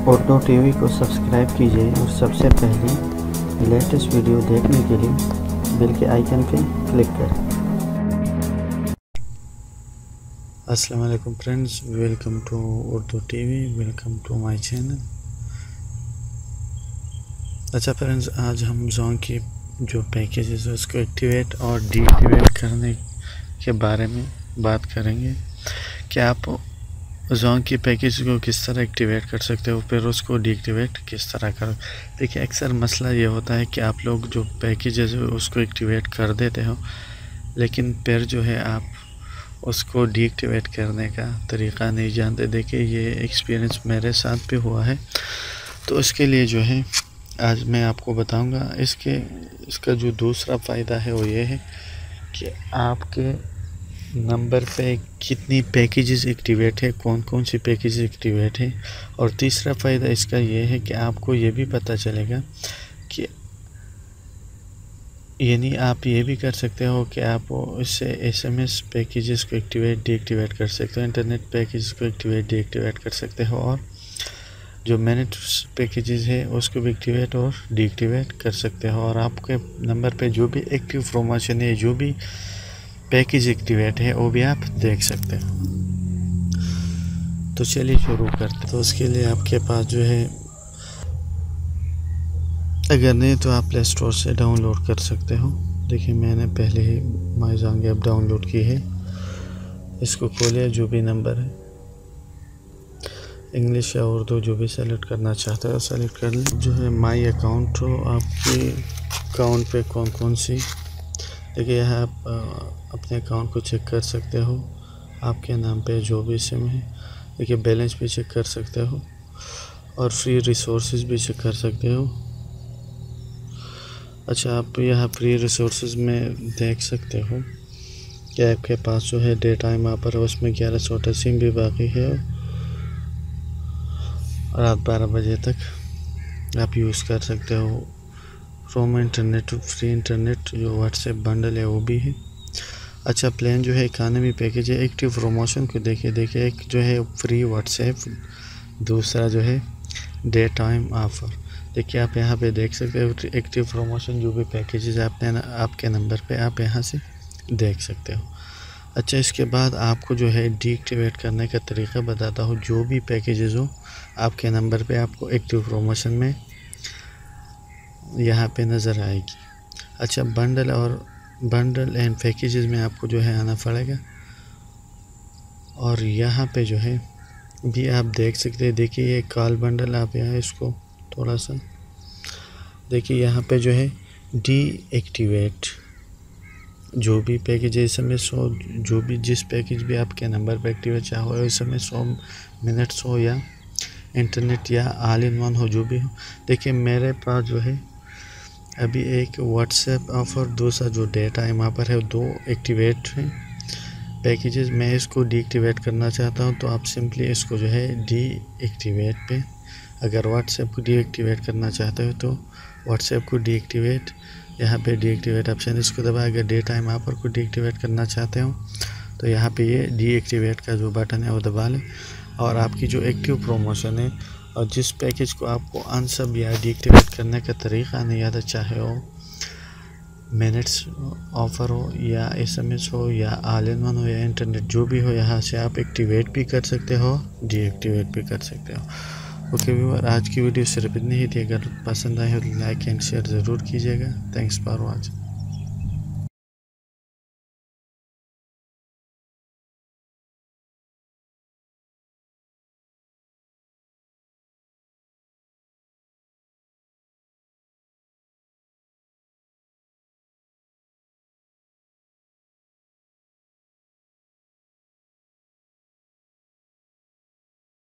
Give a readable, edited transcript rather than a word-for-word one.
Urdu TV को subscribe कीजिए और सबसे पहले लेटेस्ट वीडियो देखने के लिए बेल के आइकन पे क्लिक करें। अस्सलाम वालेकुम friends, welcome to Urdu TV, welcome to my channel. अच्छा फ्रेंड्स, आज हम जोंग की जो पैकेजेस है उसको एक्टिवेट और डीएक्टिवेट करने के बारे में बात करेंगे कि आप जोंग की पैकेज को किस तरह एक्टिवेट कर सकते हो, फिर उसको डीएक्टिवेट किस तरह करो। देखिए, अक्सर मसला ये होता है कि आप लोग जो पैकेजेस है उसको एक्टिवेट कर देते हो, लेकिन फिर जो है आप उसको डीएक्टिवेट करने का तरीक़ा नहीं जानते। देखिए, ये एक्सपीरियंस मेरे साथ भी हुआ है, तो इसके लिए जो है आज मैं आपको बताऊंगा। इसका जो दूसरा फ़ायदा है वो ये है कि आपके नंबर पे कितनी पैकेजेस एक्टिवेट है, कौन कौन सी पैकेजेस एक्टिवेट है। और तीसरा फ़ायदा इसका ये है कि आपको ये भी पता चलेगा कि यानी आप ये भी कर सकते हो कि आप इससे एसएमएस पैकेजेस को एक्टिवेट डीएक्टिवेट कर सकते हो, इंटरनेट पैकेजेस को एक्टिवेट डीएक्टिवेट कर सकते हो, और जो मिनट्स पैकेजेस है उसको भी एक्टिवेट और डीएक्टिवेट कर सकते हो। और आपके नंबर पे जो भी एक्टिव प्रमोशन है, जो भी पैकेज एक्टिवेट है, वो भी आप देख सकते हो। तो चलिए शुरू करते। तो उसके लिए आपके पास जो है, अगर नहीं तो आप प्ले स्टोर से डाउनलोड कर सकते हो। देखिए, मैंने पहले ही माय जोंग ऐप डाउनलोड की है। इसको खोलिए, जो भी नंबर है, इंग्लिश या उर्दू जो भी सेलेक्ट करना चाहते हो सेलेक्ट कर लें। जो है माई अकाउंट हो, आपके अकाउंट पे कौन कौन सी, देखिए यहाँ आप अपने अकाउंट को चेक कर सकते हो। आपके नाम पे जो भी सिम है, देखिए बैलेंस भी चेक कर सकते हो और फ्री रिसोर्सेज भी चेक कर सकते हो। अच्छा, आप यहाँ फ्री रिसोर्सेज में देख सकते हो कि आपके पास जो है डे टाइम यहाँ पर उसमें 1188 भी बाकी है, रात 12 बजे तक आप यूज़ कर सकते हो। रोम इंटरनेट, फ्री इंटरनेट, जो व्हाट्सएप बंडल है वो भी है। अच्छा, प्लान जो है इकानमी पैकेज है। एक्टिव प्रमोशन को देखिए एक जो है फ्री व्हाट्सएप, दूसरा जो है डे टाइम ऑफ़र। देखिए, आप यहाँ पे देख सकते हो एक्टिव प्रमोशन, जो भी पैकेजेस आपके नंबर पे आप यहाँ से देख सकते हो। अच्छा, इसके बाद आपको जो है डीएक्टिवेट करने का तरीका बताता हूँ। जो भी पैकेजेस हो आपके नंबर पे आपको एक्टिव प्रमोशन में यहाँ पे नज़र आएगी। अच्छा, बंडल एंड पैकेजेस में आपको जो है आना पड़ेगा, और यहाँ पे जो है भी आप देख सकते हैं। देखिए, ये कॉल बंडल, आप यहाँ इसको थोड़ा सा देखिए, यहाँ पे जो है डीएक्टिवेट जो भी पैकेज है, इस समय 100 जो भी जिस पैकेज भी आपके नंबर पे एक्टिवेट चाहो, इस समय 100 मिनट्स हो या इंटरनेट या ऑल इन वन हो, जो भी हो। देखिए, मेरे पास जो है अभी एक व्हाट्सएप ऑफ़र, दूसरा जो डे टाइम यहाँ पर है, 2 एक्टिवेट हैं पैकेजेस। मैं इसको डीएक्टिवेट करना चाहता हूँ, तो आप सिंपली इसको जो है डीएक्टिवेट पे, अगर व्हाट्सएप को डीएक्टिवेट करना चाहते हो तो व्हाट्सएप को डीएक्टिवेट, यहाँ पे डीएक्टिवेट ऑप्शन इसको दबाए। अगर डे टाइम ऑफ़र को डीएक्टिवेट करना चाहते हो तो यहाँ पे ये डीएक्टिवेट का जो बटन है वो दबा लें, और आपकी जो एक्टिव प्रमोशन है और जिस पैकेज को आपको अनसब या डीएक्टिवेट करने का तरीक़ा नहीं आता, चाहे वो मिनट्स ऑफ़र हो या एसएमएस हो या ऑल इन वन हो या इंटरनेट, जो भी हो, यहाँ से आप एक्टिवेट भी कर सकते हो, डीएक्टिवेट भी कर सकते हो। ओके व्यूअर, आज की वीडियो सिर्फ इतनी ही थी। अगर पसंद आए हो तो लाइक एंड शेयर ज़रूर कीजिएगा। Thanks for watching.